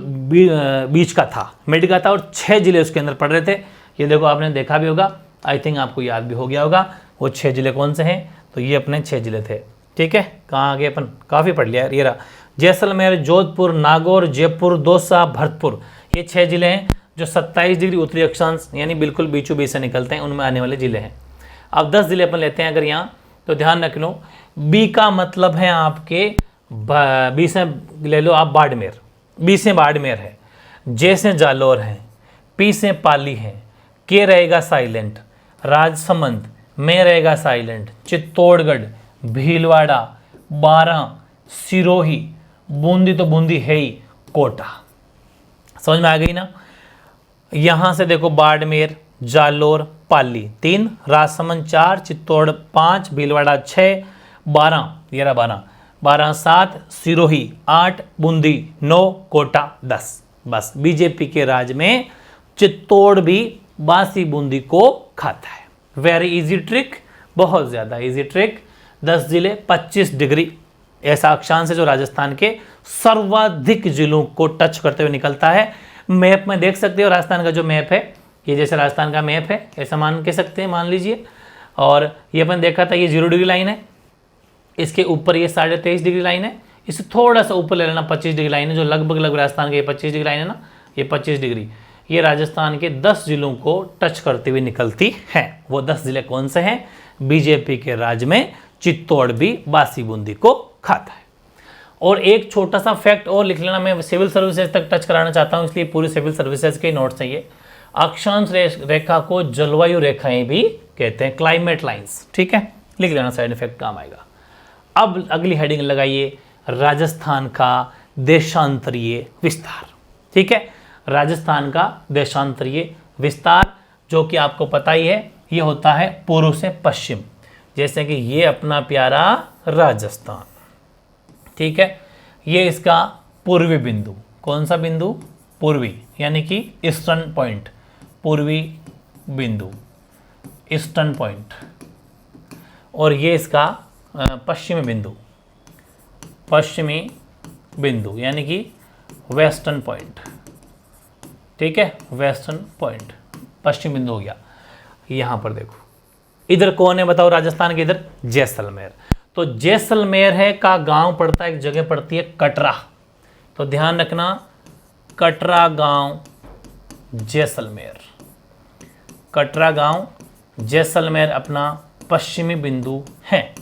[SPEAKER 1] बीच का था, मिड का था, और 6 जिले उसके अंदर पड़ रहे थे। ये देखो, आपने देखा भी होगा, आई थिंक आपको याद भी हो गया होगा वो 6 जिले कौन से हैं। तो ये अपने 6 जिले थे, ठीक है। कहाँ आगे अपन काफ़ी पढ़ लिया ये रहा, जैसलमेर, जोधपुर, नागौर, जयपुर, दौसा, भरतपुर। ये 6 जिले हैं जो 27 डिग्री उत्तरी अक्षांश यानी बिल्कुल बीचों बीच से निकलते हैं, उनमें आने वाले जिले हैं। अब 10 जिले अपन लेते हैं अगर यहाँ, तो ध्यान रख लो, बी का मतलब है आपके बी से ले लो आप बाड़मेर, बी से बाड़मेर है, जे से जालौर है, पी से पाली है, के रहेगा साइलेंट, राजसमंद में रहेगा साइलेंट, चित्तौड़गढ़, भीलवाड़ा, बारां, सिरोही, बूंदी तो बूंदी है ही, कोटा। समझ में आ गई ना। यहां से देखो, बाड़मेर, जालोर, पाली 3, राजसमंद 4, चित्तौड़ 5, भीलवाड़ा 6, बारां, ये रहा 12, 7, सिरोही 8, बूंदी 9, कोटा 10। बस बीजेपी के राज में चित्तौड़ भी बासी बूंदी को खाता है। वेरी इजी ट्रिक, बहुत ज़्यादा इजी ट्रिक। 10 जिले, 25 डिग्री ऐसा अक्षांश है जो राजस्थान के सर्वाधिक जिलों को टच करते हुए निकलता है। मैप में देख सकते हो, राजस्थान का जो मैप है, ये जैसे राजस्थान का मैप है ऐसा मान के सकते हैं, मान लीजिए। और ये अपन देखा था, ये 0 डिग्री लाइन है, इसके ऊपर ये 23.5 डिग्री लाइन है, इससे थोड़ा सा ऊपर ले लेना 25 डिग्री लाइन है, जो लगभग राजस्थान के ये 25 डिग्री लाइन है ना, ये 25 डिग्री, ये राजस्थान के 10 जिलों को टच करते हुए निकलती है। वो 10 जिले कौन से हैं? बीजेपी के राज में चित्तौड़ भी बासी बूंदी को खाता है। और एक छोटा सा फैक्ट और लिख लेना, मैं सिविल सर्विसेज तक टच कराना चाहता हूँ, इसलिए पूरी सिविल सर्विसेज के नोट्स हैं ये। अक्षांश रेखा को जलवायु रेखाएं भी कहते हैं, क्लाइमेट लाइंस, ठीक है, लिख लेना, साइड इफेक्ट काम आएगा। अब अगली हेडिंग लगाइए, राजस्थान का देशांतरीय विस्तार, ठीक है। राजस्थान का देशांतरीय विस्तार, जो कि आपको पता ही है, ये होता है पूर्व से पश्चिम, जैसे कि ये अपना प्यारा राजस्थान, ठीक है। ये इसका पूर्वी बिंदु, कौन सा बिंदु? पूर्वी, यानी कि ईस्टर्न पॉइंट, पूर्वी बिंदु, ईस्टर्न पॉइंट। और ये इसका पश्चिमी बिंदु, पश्चिमी बिंदु, यानी कि वेस्टर्न पॉइंट, ठीक है, वेस्टर्न पॉइंट, पश्चिम बिंदु हो गया। यहाँ पर देखो, इधर कौन है बताओ राजस्थान के? इधर जैसलमेर। तो जैसलमेर है का गांव पड़ता है, एक जगह पड़ती है कटरा, तो ध्यान रखना, कटरा गांव जैसलमेर, कटरा गांव जैसलमेर अपना पश्चिमी बिंदु है।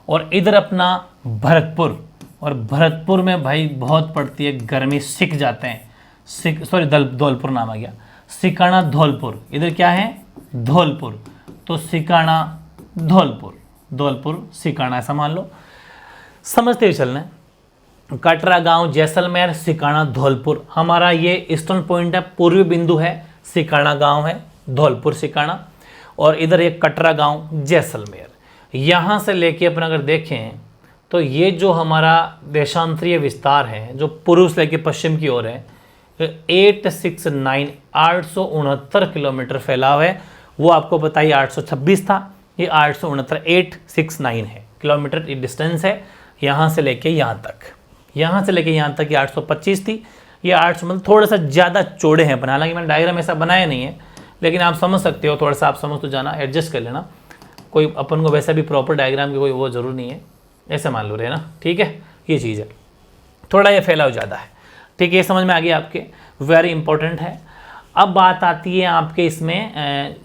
[SPEAKER 1] और इधर अपना भरतपुर, और भरतपुर में भाई बहुत पड़ती है गर्मी, सिक जाते हैं, धौलपुर नाम आ गया, सिकाना धौलपुर, इधर क्या है? धौलपुर, तो सिकाना धौलपुर, धौलपुर सिकाना ऐसा मान लो, समझते हुए चलना है। कटरा गांव जैसलमेर, सिकाना धौलपुर, हमारा ये ईस्टर्न पॉइंट है, पूर्वी बिंदु है, सिकाना गांव है, धौलपुर सिकाना, और इधर एक कटरा गांव जैसलमेर। यहाँ से लेके अपन अगर देखें तो ये जो हमारा देशांतरीय विस्तार है जो पूर्व से लेकर पश्चिम की ओर है, 869 किलोमीटर फैलाव है। वो आपको पता ही 826 था, ये 869 है किलोमीटर डिस्टेंस है यहाँ से लेके यहाँ तक। यहाँ से लेके यहाँ तक ये 825 थी, ये 800 मतलब थोड़ा सा ज़्यादा चौड़े हैं अपन। हालांकि मैंने डायग्राम ऐसा बनाया नहीं है, लेकिन आप समझ सकते हो, थोड़ा सा आप समझ तो जाना, एडजस्ट कर लेना। कोई अपन को वैसा भी प्रॉपर डायग्राम की कोई वो जरूर नहीं है, ऐसे मान लो रहे ना, ठीक है। ये चीज़ है, थोड़ा ये फैलाव ज़्यादा है, ठीक है। ये समझ में आ गया आपके, वेरी इंपॉर्टेंट है। अब बात आती है आपके इसमें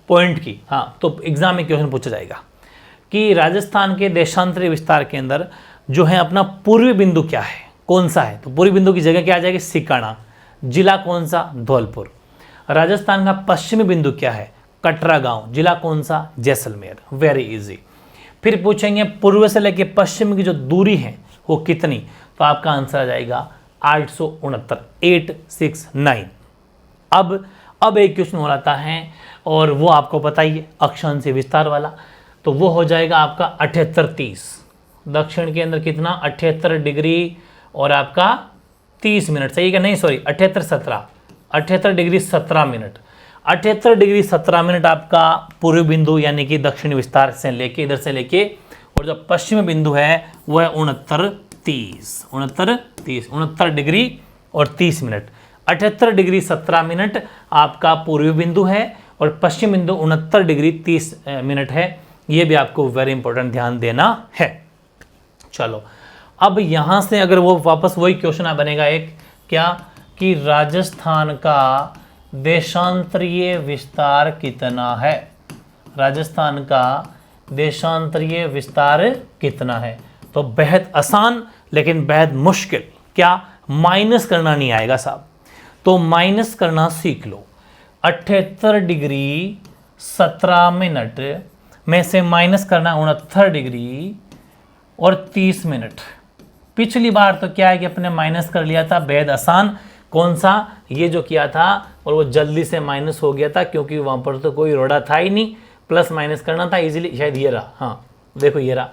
[SPEAKER 1] पॉइंट की। हाँ, तो एग्जाम में क्वेश्चन पूछा जाएगा कि राजस्थान के देशांतरीय विस्तार के अंदर जो है अपना पूर्वी बिंदु क्या है, कौन सा है। तो पूर्वी बिंदु की जगह क्या आ जाएगी, सिकाना। जिला कौन सा, धौलपुर। राजस्थान का पश्चिमी बिंदु क्या है, कटरा गांव। जिला कौन सा, जैसलमेर। Very easy. फिर पूछेंगे पूर्व से लेकर पश्चिम की जो दूरी है वो कितनी, तो आपका आंसर आ जाएगा 869। अब एक क्वेश्चन हो रहा है और वो आपको पता ही है, अक्षांशीय विस्तार वाला। तो वो हो जाएगा आपका 78-30। दक्षिण के अंदर कितना, 78 डिग्री और आपका 30 मिनट, सही है नहीं sorry 78-17, 78 degree 17 minute. 78 degree 17 minute आपका पूर्वी बिंदु यानी कि दक्षिणी विस्तार से लेके इधर से लेके, और जो पश्चिमी बिंदु है वो है 69 डिग्री और 30 मिनट। 78 डिग्री 17 मिनट आपका पूर्वी बिंदु है और पश्चिम बिंदु 69 डिग्री 30 मिनट है। ये भी आपको वेरी इंपॉर्टेंट ध्यान देना है। चलो, अब यहाँ से अगर वो वापस वही क्वेश्चन बनेगा एक, क्या कि राजस्थान का देशांतरीय विस्तार कितना है। राजस्थान का देशांतरीय विस्तार कितना है, तो बेहद आसान लेकिन बेहद मुश्किल। क्या, माइनस करना नहीं आएगा साहब, तो माइनस करना सीख लो। 78 डिग्री 17 मिनट में से माइनस करना 69 डिग्री और 30 मिनट। पिछली बार तो क्या है कि अपने माइनस कर लिया था, बेहद आसान। कौन सा, ये जो किया था और वो जल्दी से माइनस हो गया था क्योंकि वहाँ पर तो कोई रोड़ा था ही नहीं, प्लस माइनस करना था इजीली। शायद ये रहा, हाँ देखो ये रहा,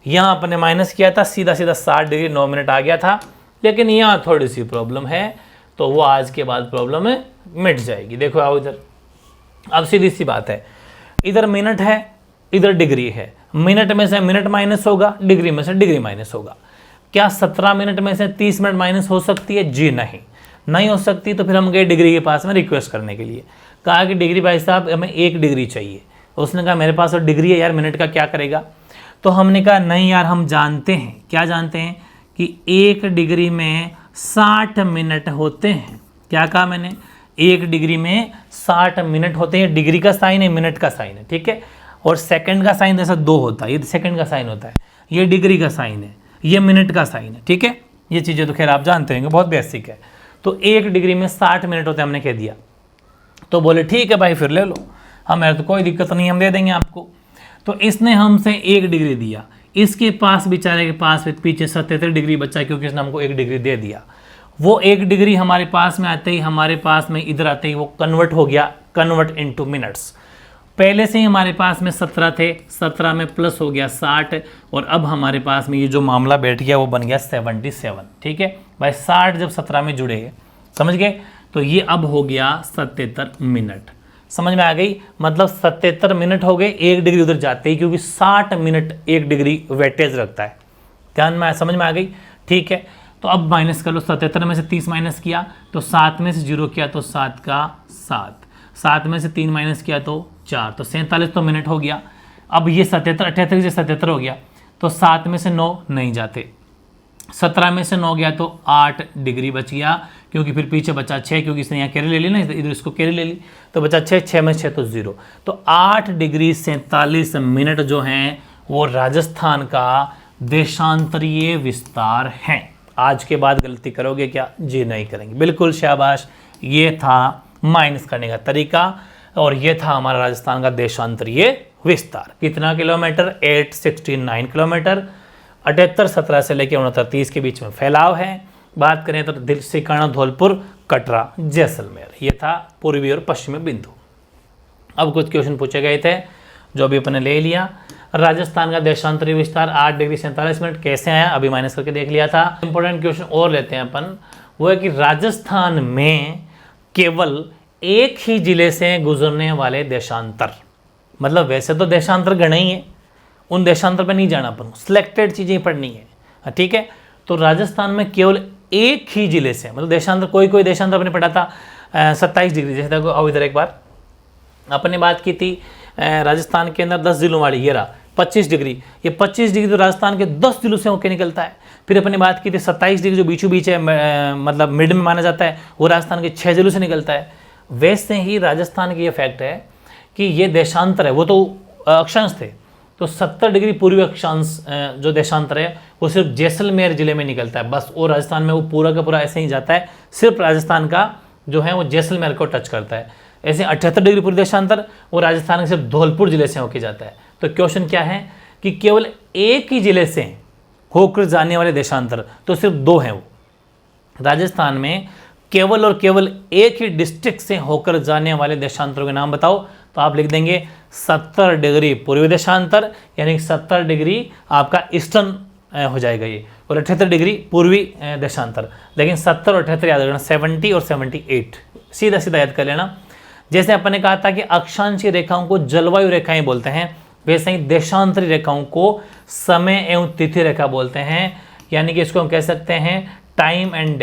[SPEAKER 1] यहाँ अपने माइनस किया था, सीधा 60 डिग्री 9 मिनट आ गया था। लेकिन यहाँ थोड़ी सी प्रॉब्लम है, तो वो आज के बाद प्रॉब्लम मिट जाएगी। देखो आओ इधर, अब सीधी सी बात है, इधर मिनट है इधर डिग्री है। मिनट में से मिनट माइनस होगा, डिग्री में से डिग्री माइनस होगा। क्या 17 मिनट में से 30 मिनट माइनस हो सकती है, जी नहीं हो सकती। तो फिर हम गए डिग्री के पास में रिक्वेस्ट करने के लिए, कहा कि डिग्री भाई साहब हमें 1 डिग्री चाहिए। उसने कहा मेरे पास तो डिग्री है यार, मिनट का क्या करेगा। तो हमने कहा नहीं यार, हम जानते हैं, क्या जानते हैं कि 1 डिग्री में 60 मिनट होते हैं। क्या कहा मैंने, 1 डिग्री में 60 मिनट होते हैं। डिग्री का साइन है, मिनट का साइन है, ठीक है। और सेकंड का साइन ऐसा 2 होता है, ये सेकंड का साइन होता है, ये डिग्री का साइन है, ये मिनट का साइन है, ठीक है। ये चीज़ें तो खैर आप जानते होंगे, बहुत बेसिक है। तो 1 डिग्री में 60 मिनट होते हैं, हमने कह दिया। तो बोले ठीक है भाई फिर ले लो, हमें तो कोई दिक्कत नहीं, हम दे देंगे आपको। तो इसने हमसे 1 डिग्री दिया, इसके पास बेचारे के पास पीछे 77 डिग्री बचा क्योंकि इसने हमको 1 डिग्री दे दिया। वो 1 डिग्री हमारे पास में आते ही, हमारे पास में इधर आते ही वो कन्वर्ट हो गया, कन्वर्ट इनटू मिनट्स। पहले से ही हमारे पास में 17 थे, 17 में प्लस हो गया 60, और अब हमारे पास में ये जो मामला बैठ गया वो बन गया 77, ठीक है भाई। 60 जब 17 में जुड़े, समझ गए, तो ये अब हो गया 77 मिनट। समझ में आ गई, मतलब 77 मिनट हो गए 1 डिग्री उधर जाते ही, क्योंकि 60 मिनट 1 डिग्री वेटेज रखता है। ध्यान में समझ में आ गई, ठीक है। तो अब माइनस कर लो, 77 में से 30 माइनस किया तो 7 में से 0 किया तो 7 का 7, 7 में से 3 माइनस किया तो 4, तो 47 तो मिनट हो गया। अब ये 78 से 77 हो गया, तो 7 में से 9 नहीं जाते, 17 में से 9 गया तो 8 डिग्री बच गया, क्योंकि फिर पीछे बचा 6, क्योंकि इसने यहाँ कैरी ले ली ना, इधर इसको कैरी ले ली, तो बचा 6 में 6 तो 0। तो 8 डिग्री 47 मिनट जो हैं वो राजस्थान का देशांतरीय विस्तार हैं। आज के बाद गलती करोगे क्या, जी नहीं करेंगे, बिल्कुल शाबाश। ये था माइनस करने का तरीका, और ये था हमारा राजस्थान का देशांतरीय विस्तार। कितना किलोमीटर, 869 किलोमीटर। 78 17 से लेकर 69 30 के बीच में फैलाव है। बात करें तो दिल सिकाना, धौलपुर, कटरा, जैसलमेर, ये था पूर्वी और पश्चिमी बिंदु। अब कुछ क्वेश्चन पूछे गए थे जो अभी अपने ले लिया। राजस्थान का देशांतरी विस्तार 8 डिग्री 47 मिनट कैसे आया, अभी माइनस करके देख लिया था। इंपॉर्टेंट क्वेश्चन और लेते हैं अपन, वो है कि राजस्थान में केवल एक ही जिले से गुजरने वाले देशांतर, मतलब वैसे तो देशांतर गणे ही है, उन देशांतर पे नहीं जाना अपन, सिलेक्टेड चीज़ें पढ़नी है, ठीक है। तो राजस्थान में केवल एक ही जिले से, मतलब देशांतर कोई देशांतर अपने पढ़ा था 27 डिग्री, जैसे देखो आओ इधर एक बार अपने बात की थी राजस्थान के अंदर 10 जिलों वाली, ये रहा 25 डिग्री, ये 25 डिग्री तो राजस्थान के 10 जिलों से होकर निकलता है। फिर अपने बात की थी 27 डिग्री जो बीचों बीच है, मतलब मिड में माना जाता है, वो राजस्थान के 6 जिलों से निकलता है। वैसे ही राजस्थान की ये फैक्ट है कि ये देशांतर है, वो तो अक्षांश थे, तो 70 डिग्री पूर्वी अक्षांश जो देशांतर है वो सिर्फ जैसलमेर जिले में निकलता है बस, और राजस्थान में वो पूरा का पूरा ऐसे ही जाता है, सिर्फ राजस्थान का जो है वो जैसलमेर को टच करता है। ऐसे 78 डिग्री पूर्वी देशांतर वो राजस्थान के सिर्फ धौलपुर जिले से होकर जाता है। तो क्वेश्चन क्या है कि केवल एक ही जिले से होकर जाने वाले देशांतर तो सिर्फ 2 हैं, वो राजस्थान में केवल और केवल एक ही डिस्ट्रिक्ट से होकर जाने वाले देशांतरों के नाम बताओ, तो आप लिख देंगे 70 डिग्री पूर्वी देशांतर, यानी 70 डिग्री आपका ईस्टर्न हो जाएगा ये, और 78 डिग्री पूर्वी देशांतर। लेकिन 70 और 78 याद रखना, 70 और 78 सीधा सीधा याद कर लेना। जैसे अपन ने कहा था कि अक्षांशीय रेखाओं को जलवायु रेखाएं बोलते हैं, वैसे ही देशांतरी रेखाओं को समय एवं तिथि रेखा बोलते हैं, यानी कि इसको हम कह सकते हैं टाइम एंड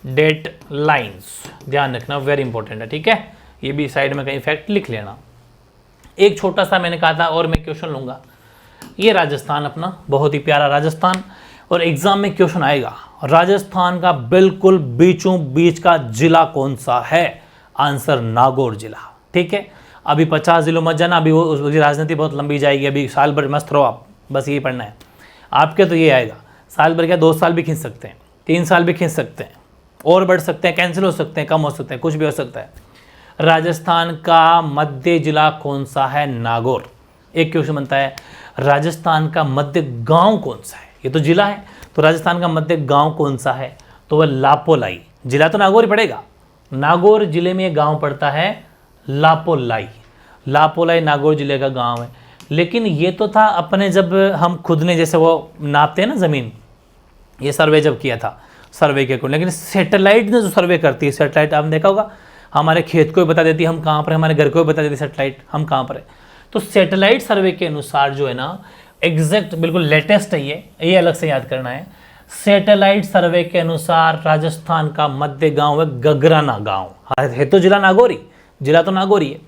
[SPEAKER 1] डेट लाइंस। ध्यान रखना, वेरी इंपॉर्टेंट है, ठीक है। ये भी साइड में कहीं फैक्ट लिख लेना। एक छोटा सा मैंने कहा था और मैं क्वेश्चन लूंगा, ये राजस्थान अपना बहुत ही प्यारा राजस्थान, और एग्जाम में क्वेश्चन आएगा राजस्थान का बिल्कुल बीचों बीच का जिला कौन सा है, आंसर नागौर जिला, ठीक है। अभी 50 जिलों मत जाना, अभी वो उसकी राजनीति बहुत लंबी जाएगी, अभी साल भर मस्त रहो आप, बस यही पढ़ना है आपके। तो ये आएगा साल भर क्या, 2 साल भी खींच सकते हैं, 3 साल भी खींच सकते हैं, और बढ़ सकते हैं, कैंसिल हो सकते हैं, कम हो सकते हैं, कुछ भी हो सकता है। राजस्थान का मध्य जिला कौन सा है, नागौर। एक क्वेश्चन बनता है राजस्थान का मध्य गांव कौन सा है, ये तो जिला है, तो राजस्थान का मध्य गांव कौन सा है, तो वह लापोलाई। जिला तो नागौर ही पड़ेगा, नागौर जिले में एक गांव पड़ता है लापोलाई। लापोलाई नागौर जिले का गांव है। लेकिन ये तो था अपने जब हम खुद ने जैसे वो नापते हैं ना ज़मीन, ये सर्वे जब किया था सर्वे के को, लेकिन सैटेलाइट ने जो सर्वे करती है, सैटेलाइट आपने देखा होगा, हमारे खेत को भी बता देती है हम कहाँ पर, हमारे घर को भी बता देती है सैटेलाइट हम कहाँ पर है। तो सैटेलाइट सर्वे के अनुसार जो है ना, एग्जैक्ट बिल्कुल लेटेस्ट है ये अलग से याद करना है। सैटेलाइट सर्वे के अनुसार राजस्थान का मध्य गांव है गगराना गांव। है तो जिला नागौरी, जिला तो नागौरी है,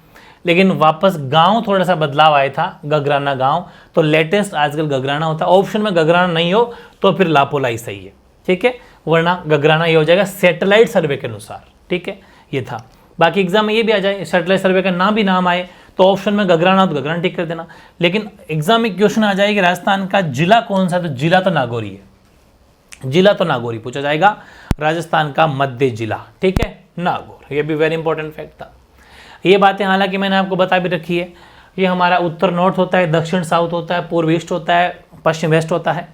[SPEAKER 1] लेकिन वापस गांव थोड़ा सा बदलाव आया था, गगराना गांव। तो लेटेस्ट आजकल गगराना होता है, ऑप्शन में गगराना नहीं हो तो फिर लापोलाई सही है, ठीक है, वरना गगराना ये हो जाएगा सैटेलाइट सर्वे के अनुसार, ठीक है। ये था, बाकी एग्जाम में ये भी आ जाए सैटेलाइट सर्वे का नाम भी नाम आए तो ऑप्शन में गगराना तो गगराना टिक कर देना। लेकिन एग्जाम में क्वेश्चन आ जाए कि राजस्थान का जिला कौन सा, तो जिला तो नागौरी है, जिला तो नागौरी पूछा जाएगा, राजस्थान का मध्य जिला, ठीक है, नागौर। ये भी वेरी इंपॉर्टेंट फैक्ट था। ये बातें हालांकि मैंने आपको बता भी रखी है, ये हमारा उत्तर नॉर्थ होता है, दक्षिण साउथ होता है, पूर्व ईस्ट होता है, पश्चिम वेस्ट होता है।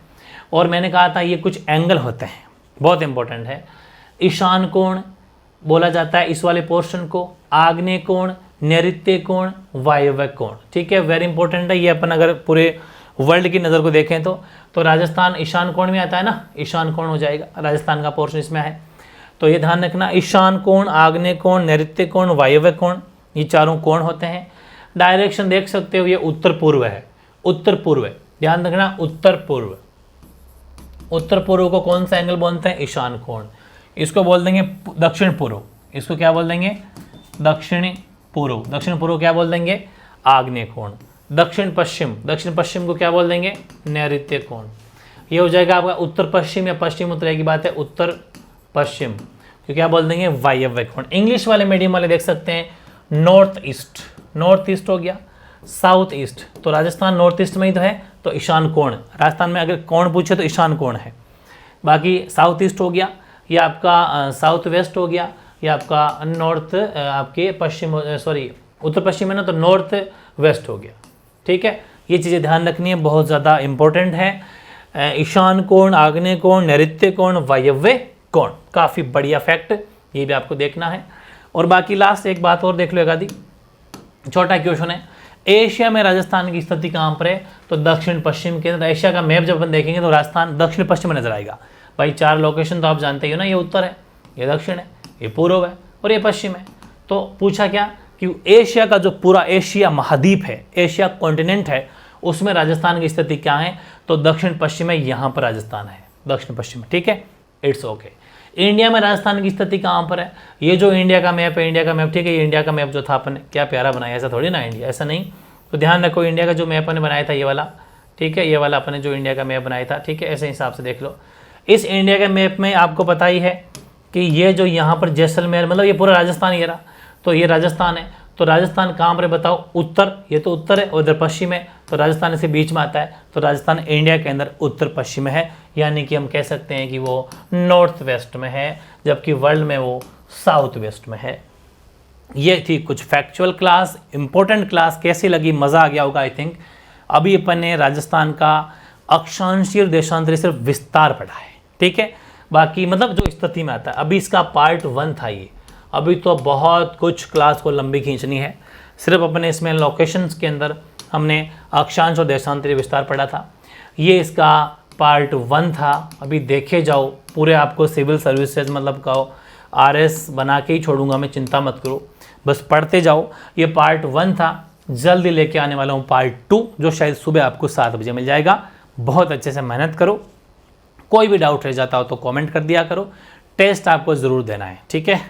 [SPEAKER 1] और मैंने कहा था ये कुछ एंगल होते हैं, बहुत इंपॉर्टेंट है। ईशान कोण बोला जाता है इस वाले पोर्शन को, आग्नेय कोण, नैऋत्य कोण, वायव्य कोण, ठीक है, वेरी इंपॉर्टेंट है ये। अपन अगर पूरे वर्ल्ड की नज़र को देखें तो राजस्थान ईशान कोण में आता है ना, ईशान कोण हो जाएगा, राजस्थान का पोर्शन इसमें है। तो ये ध्यान रखना, ईशान कोण, आग्नेय कोण, नैऋत्य कोण, वायव्य कोण, ये चारों कोण होते हैं। डायरेक्शन देख सकते हो, ये उत्तर पूर्व है, उत्तर पूर्व है, ध्यान रखना, उत्तर पूर्व। उत्तर पूर्व को कौन सा एंगल बोलते हैं, ईशान कोण। इसको बोल देंगे दक्षिण पूर्व, इसको क्या बोल देंगे, दक्षिणी पूर्व। दक्षिण पूर्व क्या बोल देंगे, आग्नेय कोण। दक्षिण पश्चिम, दक्षिण पश्चिम को क्या बोल देंगे, नैऋत्य कोण। ये हो जाएगा आपका उत्तर पश्चिम या पश्चिम उत्तर की बात है, उत्तर पश्चिम तो क्या बोल देंगे, वायव्य कोण। इंग्लिश वाले मीडियम वाले देख सकते हैं नॉर्थ ईस्ट, नॉर्थ ईस्ट हो गया, साउथ ईस्ट, तो राजस्थान नॉर्थ ईस्ट में ही तो है, तो ईशान कोण। राजस्थान में अगर कोण पूछे तो ईशान कोण है। बाकी साउथ ईस्ट हो गया, या आपका साउथ वेस्ट हो गया, या आपका नॉर्थ आपके पश्चिम, सॉरी उत्तर पश्चिम है ना, तो नॉर्थ वेस्ट हो गया, ठीक है। ये चीज़ें ध्यान रखनी है, बहुत ज़्यादा इंपॉर्टेंट है। ईशान कोण, आग्नेय कोण, नैऋत्य कोण, वायव्य कोण, काफ़ी बढ़िया फैक्ट, ये भी आपको देखना है। और बाकी लास्ट एक बात और देख लो, एक आधी छोटा क्वेश्चन है, एशिया में राजस्थान की स्थिति कहाँ पर है, तो दक्षिण पश्चिम के अंदर। एशिया का मैप जब अपन देखेंगे तो राजस्थान दक्षिण पश्चिम में नजर आएगा। भाई 4 लोकेशन तो आप जानते ही हो ना, ये उत्तर है, ये दक्षिण है, ये पूर्व है और ये पश्चिम है। तो पूछा क्या कि एशिया का जो पूरा एशिया महाद्वीप है, एशिया कॉन्टिनेंट है, उसमें राजस्थान की स्थिति क्या है, तो दक्षिण पश्चिम में, यहाँ पर राजस्थान है दक्षिण पश्चिम में, ठीक है, इट्स ओके। इंडिया में राजस्थान की स्थिति कहाँ पर है, ये जो इंडिया का मैप है, इंडिया का मैप, ठीक है, ये इंडिया का मैप जो था अपन ने क्या प्यारा बनाया, ऐसा थोड़ी ना इंडिया, ऐसा नहीं। तो ध्यान रखो, इंडिया का जो मैप अपन ने बनाया था ये वाला, ठीक है, ये वाला अपन ने जो इंडिया का मैप बनाया था, ठीक है, ऐसे हिसाब से देख लो। इस इंडिया के मैप में आपको पता ही है कि ये जो यहाँ पर जैसलमेर, मतलब ये पूरा राजस्थान ये रहा, तो ये राजस्थान है। तो राजस्थान कहाँ पर बताओ, उत्तर, ये तो उत्तर है, और इधर पश्चिम है, तो राजस्थान इसे बीच में आता है। तो राजस्थान इंडिया के अंदर उत्तर पश्चिम है, यानी कि हम कह सकते हैं कि वो नॉर्थ वेस्ट में है, जबकि वर्ल्ड में वो साउथ वेस्ट में है। ये थी कुछ फैक्चुअल क्लास, इंपॉर्टेंट क्लास। कैसी लगी, मज़ा आ गया होगा आई थिंक। अभी अपन ने राजस्थान का अक्षांशीय और देशांतरी सिर्फ विस्तार पढ़ा है, ठीक है, बाकी मतलब जो स्थिति में आता है। अभी इसका पार्ट 1 था ये, अभी तो बहुत कुछ क्लास को लंबी खींचनी है। सिर्फ अपने इसमें लोकेशंस के अंदर हमने अक्षांश और देशांतरी विस्तार पढ़ा था, ये इसका पार्ट 1 था। अभी देखे जाओ पूरे, आपको सिविल सर्विसेज मतलब कहो RS बना के ही छोड़ूंगा मैं, चिंता मत करो, बस पढ़ते जाओ। ये पार्ट 1 था, जल्दी लेके आने वाला हूँ पार्ट 2, जो शायद सुबह आपको 7 बजे मिल जाएगा। बहुत अच्छे से मेहनत करो, कोई भी डाउट रह जाता हो तो कमेंट कर दिया करो, टेस्ट आपको ज़रूर देना है, ठीक है।